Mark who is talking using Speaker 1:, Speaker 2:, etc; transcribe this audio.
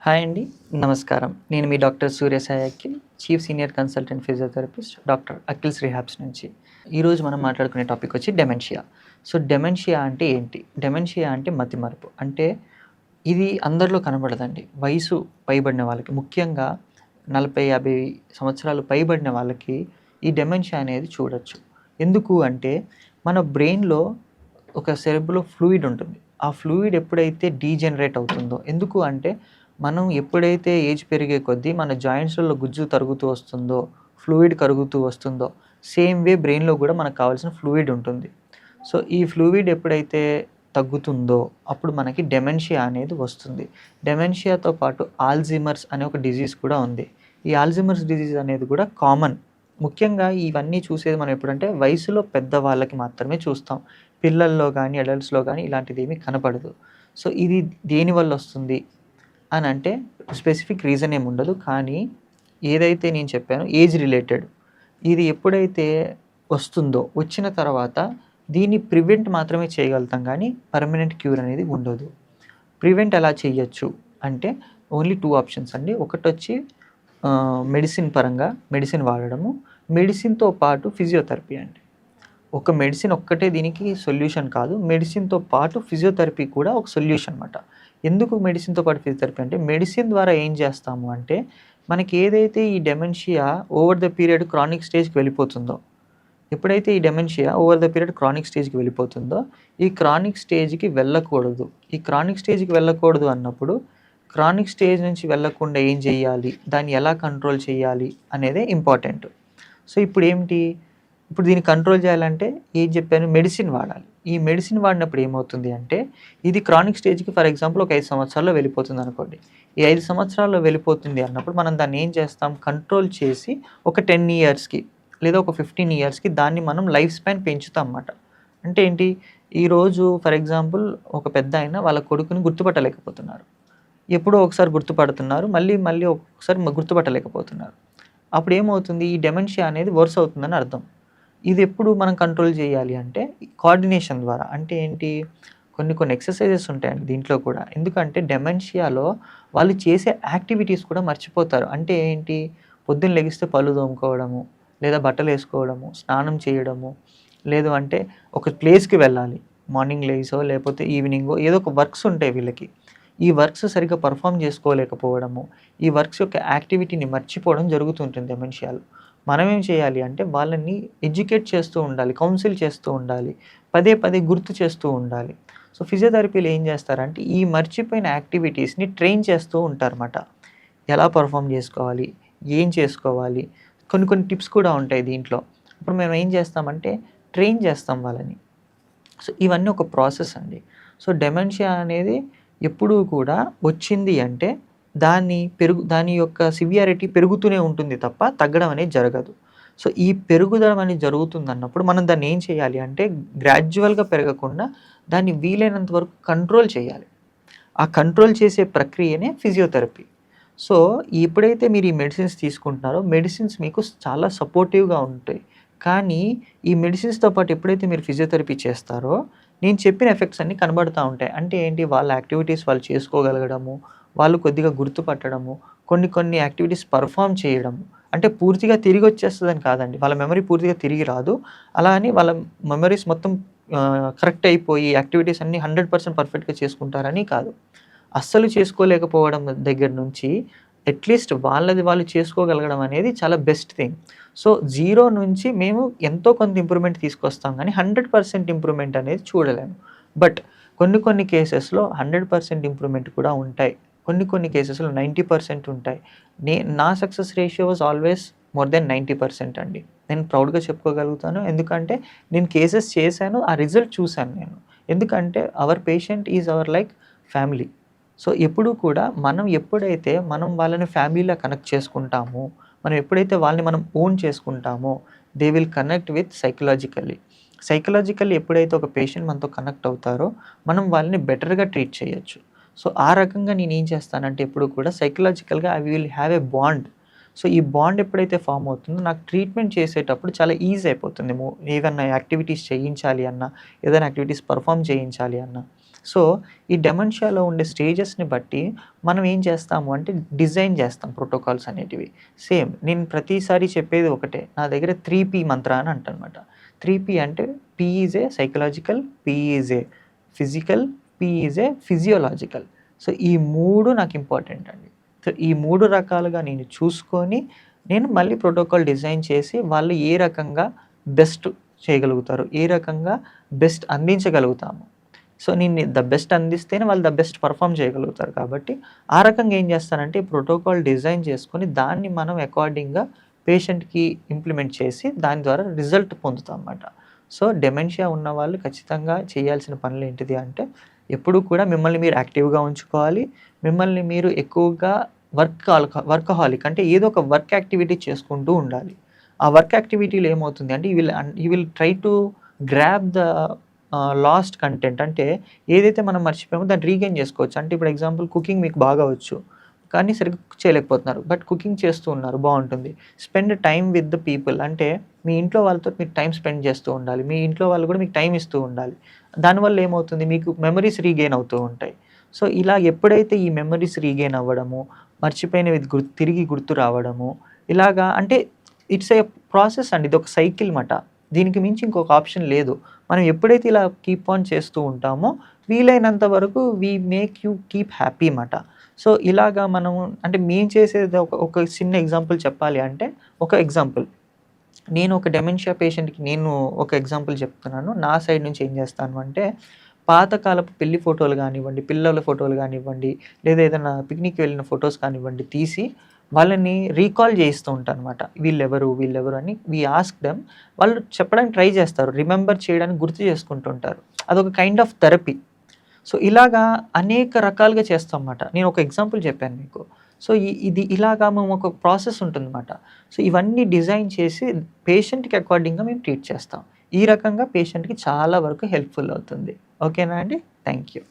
Speaker 1: Hi అండి. నమస్కారం. నేను మీ doctor Surya Sai Akhil, chief senior consultant physiotherapist doctor Akhil's rehabs నుంచి. ఈరోజు మనం మాట్లాడుకునే టాపిక్ వచ్చి డెమెన్షియా. సో, డెమెన్షియా అంటే ఏంటి? డెమెన్షియా అంటే మతిమరుపు. అంటే ఇది అందరిలో కనబడదండి. వయసు పైబడిన వాళ్ళకి, ముఖ్యంగా 40, 50 సంవత్సరాలు పైబడిన వాళ్ళకి ఈ డెమెన్షియా అనేది చూడొచ్చు. ఎందుకు అంటే మన బ్రెయిన్‌లో ఒక సెరెబ్రల్ ఫ్లూయిడ్ ఉంటుంది. ఆ ఫ్లూయిడ్ ఎప్పుడైతే డీజనరేట్ అవుతుందో, ఎందుకు అంటే మనం ఎప్పుడైతే ఏజ్ పెరిగే కొద్దీ మన జాయింట్స్‌లలో గుజ్జు తరుగుతూ వస్తుందో, ఫ్లూయిడ్ కరుగుతూ వస్తుందో, సేమ్ వే బ్రెయిన్‌లో కూడా మనకు కావాల్సిన ఫ్లూయిడ్ ఉంటుంది. సో, ఈ ఫ్లూయిడ్ ఎప్పుడైతే తగ్గుతుందో అప్పుడు మనకి డెమెన్షియా అనేది వస్తుంది. డెమెన్షియాతో పాటు ఆల్జీమర్స్ అనే ఒక డిసీజ్ కూడా ఉంది. ఈ ఆల్జీమర్స్ డిసీజ్ అనేది కూడా కామన్. ముఖ్యంగా ఇవన్నీ చూసేది మనం ఎప్పుడంటే వయసులో పెద్దవాళ్ళకి మాత్రమే చూస్తాం. పిల్లల్లో గానీ, అడల్ట్స్‌లో గానీ ఇలాంటిదేమీ కనపడదు. సో, ఇది దేనివల్ల వస్తుంది అనంటే స్పెసిఫిక్ రీజన్ ఏముండదు. కానీ ఏదైతే నేను చెప్పానో ఏజ్ రిలేటెడ్. ఇది ఎప్పుడైతే వస్తుందో, వచ్చిన తర్వాత దీన్ని ప్రివెంట్ మాత్రమే చేయగలుగుతాం గానీ పర్మనెంట్ క్యూర్ అనేది ఉండదు. ప్రివెంట్ ఎలా చేయొచ్చు అంటే ఓన్లీ 2 ఆప్షన్స్ అండి. ఒకటొచ్చి మెడిసిన్ పరంగా మెడిసిన్ వాడడము. మెడిసిన్‌తో పాటు ఫిజియోథెరపీ అండి. ఒక మెడిసిన్ ఒక్కటే దీనికి సొల్యూషన్ కాదు. మెడిసిన్‌తో పాటు ఫిజియోథెరపీ కూడా ఒక సొల్యూషన్ మాట. ఎందుకు మెడిసిన్‌తో పాటు ఫిజియోథెరపీ అంటే, మెడిసిన్ ద్వారా ఏం చేస్తాము అంటే, మనకి ఏదైతే ఈ dementia over the period chronic స్టేజ్‌కి వెళ్ళిపోతుందో, ఎప్పుడైతే ఈ dementia over the period chronic స్టేజ్‌కి వెళ్ళిపోతుందో, ఈ క్రానిక్ స్టేజ్‌కి వెళ్ళకూడదు. ఈ క్రానిక్ స్టేజ్‌కి వెళ్ళకూడదు అన్నప్పుడు, క్రానిక్ స్టేజ్ నుంచి వెళ్ళకుండా ఏం చేయాలి? దాన్ని ఎలా కంట్రోల్ చేయాలి? అనేదే ఇంపార్టెంట్. సో, ఇప్పుడు దీన్ని కంట్రోల్ చేయాలంటే ఏం చెప్పాను? మెడిసిన్ వాడాలి. ఈ మెడిసిన్ వాడినప్పుడు ఏమవుతుంది అంటే, ఇది క్రానిక్ స్టేజ్‌కి ఫర్ ఎగ్జాంపుల్ ఒక 5 సంవత్సరాల్లో వెళ్ళిపోతుందనుకోండి. ఈ 5 సంవత్సరాల్లో వెళ్ళిపోతుంది అన్నప్పుడు మనం దాన్ని ఏం చేస్తాం? కంట్రోల్ చేసి ఒక 10 ఇయర్స్‌కి లేదా ఒక 15 ఇయర్స్‌కి దాన్ని మనం లైఫ్ స్పాన్ పెంచుతాం మాట. అంటే ఏంటి? ఈరోజు ఫర్ ఎగ్జాంపుల్ ఒక పెద్దాయన వాళ్ళ కొడుకుని గుర్తుపట్టలేకపోతున్నారు. ఎప్పుడో ఒకసారి గుర్తుపడుతున్నారు. మళ్ళీ ఒక్కొక్కసారి గుర్తుపట్టలేకపోతున్నారు. అప్పుడేమవుతుంది? ఈ డెమెన్షియా అనేది వర్స్ అవుతుందని అర్థం. ఇదెప్పుడు మనం కంట్రోల్ చేయాలి అంటే, కోఆర్డినేషన్ ద్వారా. అంటే ఏంటి? కొన్ని ఎక్సర్‌సైజెస్ ఉంటాయండి దీంట్లో కూడా. ఎందుకంటే డెమెన్షియాలో వాళ్ళు చేసే యాక్టివిటీస్ కూడా మర్చిపోతారు. అంటే ఏంటి? పొద్దున్న లెగిస్తే పళ్ళు తోముకోవడము, లేదా బట్టలేసుకోవడము, స్నానం చేయడము, లేదు అంటే ఒక ప్లేస్‌కి వెళ్ళాలి. మార్నింగ్ లెగిసో లేకపోతే ఈవినింగో ఏదో ఒక వర్క్స్ ఉంటాయి వీళ్ళకి. ఈ వర్క్స్ సరిగ్గా పెర్ఫార్మ్ చేసుకోలేకపోవడము, ఈ వర్క్స్ యొక్క యాక్టివిటీని మర్చిపోవడం జరుగుతుంటుంది డెమెన్షియాలో. మనమేం చేయాలి అంటే వాళ్ళని ఎడ్యుకేట్ చేస్తూ ఉండాలి, కౌన్సిల్ చేస్తూ ఉండాలి, పదే పదే గుర్తు చేస్తూ ఉండాలి. సో, ఫిజియోథెరపీలో ఏం చేస్తారంటే ఈ మర్చిపోయిన యాక్టివిటీస్‌ని ట్రైన్ చేస్తూ ఉంటారన్నమాట. ఎలా పెర్ఫార్మ్ చేసుకోవాలి? ఏం చేసుకోవాలి? కొన్ని టిప్స్ కూడా ఉంటాయి దీంట్లో. ఇప్పుడు మేము ఏం చేస్తామంటే ట్రైన్ చేస్తాం వాళ్ళని. సో, ఇవన్నీ ఒక ప్రాసెస్ అండి. సో, డెమెన్షియా అనేది ఎప్పుడూ కూడా వచ్చింది అంటే దాని యొక్క సివియారిటీ పెరుగుతూనే ఉంటుంది తప్ప తగ్గడం అనేది జరగదు. సో, ఈ పెరుగుదల అనేది జరుగుతుందన్నప్పుడు మనం దాన్ని ఏం చేయాలి అంటే గ్రాడ్యువల్‌గా పెరగకుండా దాన్ని వీలైనంత వరకు కంట్రోల్ చేయాలి. ఆ కంట్రోల్ చేసే ప్రక్రియనే ఫిజియోథెరపీ. సో, ఎప్పుడైతే మీరు ఈ మెడిసిన్స్ తీసుకుంటున్నారో మెడిసిన్స్ మీకు చాలా సపోర్టివ్‌గా ఉంటాయి. కానీ ఈ మెడిసిన్స్‌తో పాటు ఎప్పుడైతే మీరు ఫిజియోథెరపీ చేస్తారో, నేను చెప్పిన ఎఫెక్ట్స్ అన్నీ కనబడతా ఉంటాయి. అంటే ఏంటి? వాళ్ళ యాక్టివిటీస్ వాళ్ళు చేసుకోగలగడము, వాళ్ళు కొద్దిగా గుర్తుపట్టడము, కొన్ని యాక్టివిటీస్ పెర్ఫార్మ్ చేయడము. అంటే పూర్తిగా తిరిగొచ్చేస్తదని కాదండి. వాళ్ళ మెమరీ పూర్తిగా తిరిగి రాదు. అలా అని వాళ్ళ మెమరీస్ మొత్తం కరెక్ట్ అయిపోయి యాక్టివిటీస్ అన్నీ 100% పర్ఫెక్ట్‌గా చేసుకుంటారని కాదు. అస్సలు చేసుకోలేకపోవడం దగ్గర నుంచి అట్‌లీస్ట్ వాళ్ళది వాళ్ళు చేసుకోగలగడం అనేది చాలా బెస్ట్ థింగ్. సో, 0 నుంచి మేము ఎంతో కొంత ఇంప్రూవ్‌మెంట్ తీసుకొస్తాం గానీ 100% ఇంప్రూవ్‌మెంట్ అనేది చూడలేము. బట్ కొన్ని కేసెస్‌లో 100% ఇంప్రూవ్‌మెంట్ కూడా ఉంటాయి. కొన్ని కేసెస్‌లో 90% ఉంటాయి. నా success ratio was always more than 90% అండి. నేను ప్రౌడ్‌గా చెప్పుకోగలుగుతాను. ఎందుకంటే నేను కేసెస్ చేశాను. ఆ రిజల్ట్ చూసాను నేను. ఎందుకంటే hour patient is our like family. So, ఎప్పుడూ కూడా ఎప్పుడైతే మనం వాళ్ళని ఫ్యామిలీలా కనెక్ట్ చేసుకుంటామో, మనం ఎప్పుడైతే వాళ్ళని మనం ఓన్ చేసుకుంటామో, they will connect with psychologically. Psychologically ఎప్పుడైతే ఒక పేషెంట్ మనతో కనెక్ట్ అవుతారో, మనం వాళ్ళని బెటర్‌గా ట్రీట్ చేయొచ్చు. సో, ఆ రకంగా నేనేం చేస్తానంటే ఎప్పుడు కూడా సైకలాజికల్‌గా I will have a bond. So, ఈ బాండ్ ఎప్పుడైతే ఫార్మ్ అవుతుందో నాకు ట్రీట్మెంట్ చేసేటప్పుడు చాలా ఈజీ అయిపోతుంది. ఏదన్నా యాక్టివిటీస్ చేయించాలి అన్నా, ఏదైనా యాక్టివిటీస్ పెర్ఫార్మ్ చేయించాలి అన్నా. సో ఈ డెమెన్షియాలో ఉండే స్టేజెస్ని బట్టి మనం ఏం చేస్తాము అంటే డిజైన్ చేస్తాం ప్రోటోకాల్స్ అనేటివి. సేమ్ నేను ప్రతిసారి చెప్పేది ఒకటే, నా దగ్గర 3P మంత్ర అని అంటనమాట. 3P అంటే P is a psychological, P is a physical, P is a physiological. So ఈ 3 నాకు ఇంపార్టెంట్ అండి. సో ఈ 3 రకాలుగా నేను చూసుకొని నేను మళ్ళీ ప్రోటోకాల్ డిజైన్ చేసి వాళ్ళు ఏ రకంగా బెస్ట్ చేయగలుగుతారు, ఏ రకంగా బెస్ట్ అందించగలుగుతాము. సో నేను ద బెస్ట్ అందిస్తేనే వాళ్ళు ద బెస్ట్ పర్ఫామ్ చేయగలుగుతారు. కాబట్టి ఆ రకంగా ఏం చేస్తానంటే ప్రోటోకాల్ డిజైన్ చేసుకొని దాన్ని మనం అకార్డింగ్గా పేషెంట్కి ఇంప్లిమెంట్ చేసి దాని ద్వారా రిజల్ట్ పొందుతాం అన్నమాట. సో డెమెన్షియా ఉన్న వాళ్ళు ఖచ్చితంగా చేయాల్సిన పనులు ఏంటిది అంటే ఎప్పుడూ కూడా మిమ్మల్ని మీరు యాక్టివ్గా ఉంచుకోవాలి. మిమ్మల్ని మీరు ఎక్కువగా వర్కహాలిక్ అంటే ఏదో ఒక వర్క్ యాక్టివిటీ చేసుకుంటూ ఉండాలి. ఆ వర్క్ యాక్టివిటీలో ఏమవుతుంది అంటే you will try to grab the last content. అంటే ఏదైతే మనం మర్చిపోయామో దాన్ని రీగెయిన్ చేసుకోవచ్చు. అంటే ఇప్పుడు ఎగ్జాంపుల్ కుకింగ్ మీకు బాగా వచ్చు, కానీ సరిగ్గా కుక్ చేయలేకపోతున్నారు, బట్ కుకింగ్ చేస్తూ ఉన్నారు, బాగుంటుంది. Spend time with the people అంటే మీ ఇంట్లో వాళ్ళతో మీరు టైం స్పెండ్ చేస్తూ ఉండాలి. మీ ఇంట్లో వాళ్ళు కూడా మీకు టైం ఇస్తూ ఉండాలి. దానివల్ల ఏమవుతుంది, మీకు మెమరీస్ రీగెయిన్ అవుతూ ఉంటాయి. సో ఇలా ఎప్పుడైతే ఈ మెమరీస్ రీగెయిన్ అవ్వడము, మర్చిపోయినవి తిరిగి గుర్తు రావడము, ఇలాగా అంటే ఇట్స్ ఏ ప్రాసెస్ అండి. ఇది ఒక సైకిల్ మాట. దీనికి మించి ఇంకొక ఆప్షన్ లేదు. మనం ఎప్పుడైతే ఇలా కీప్ ఆన్ చేస్తూ ఉంటామో వీలైనంత వరకు we make you keep happy మాట. సో ఇలాగా మనము అంటే మేము చేసేది ఒక చిన్న ఎగ్జాంపుల్ చెప్పాలి అంటే, ఒక ఎగ్జాంపుల్ నేను ఒక డెమెన్షియా పేషెంట్కి నేను ఒక ఎగ్జాంపుల్ చెప్తున్నాను. నా సైడ్ నుంచి ఏం చేస్తాను అంటే, పాతకాలపు పెళ్లి ఫోటోలు కానివ్వండి, పిల్లల ఫోటోలు కానివ్వండి, లేదా ఏదైనా పిక్నిక్ వెళ్ళిన ఫొటోస్ కానివ్వండి తీసి వాళ్ళని రీకాల్ చేయిస్తూ ఉంటాను అనమాట. వీళ్ళెవరు అని వి ఆస్క్ దెమ్. వాళ్ళు చెప్పడానికి ట్రై చేస్తారు, రిమెంబర్ చేయడానికి గుర్తు చేసుకుంటుంటారు. అదొక కైండ్ ఆఫ్ థెరపీ. సో ఇలాగా అనేక రకాలుగా చేస్తాం అన్నమాట. నేను ఒక ఎగ్జాంపుల్ చెప్పాను మీకు. సో ఇది ఇలాగా మేము ఒక ప్రాసెస్ ఉంటుందన్నమాట. సో ఇవన్నీ డిజైన్ చేసి పేషెంట్కి అకార్డింగ్గా మేము ట్రీట్ చేస్తాం. ఈ రకంగా పేషెంట్కి చాలా వరకు హెల్ప్ఫుల్ అవుతుంది. ఓకేనా అండి? Thank you.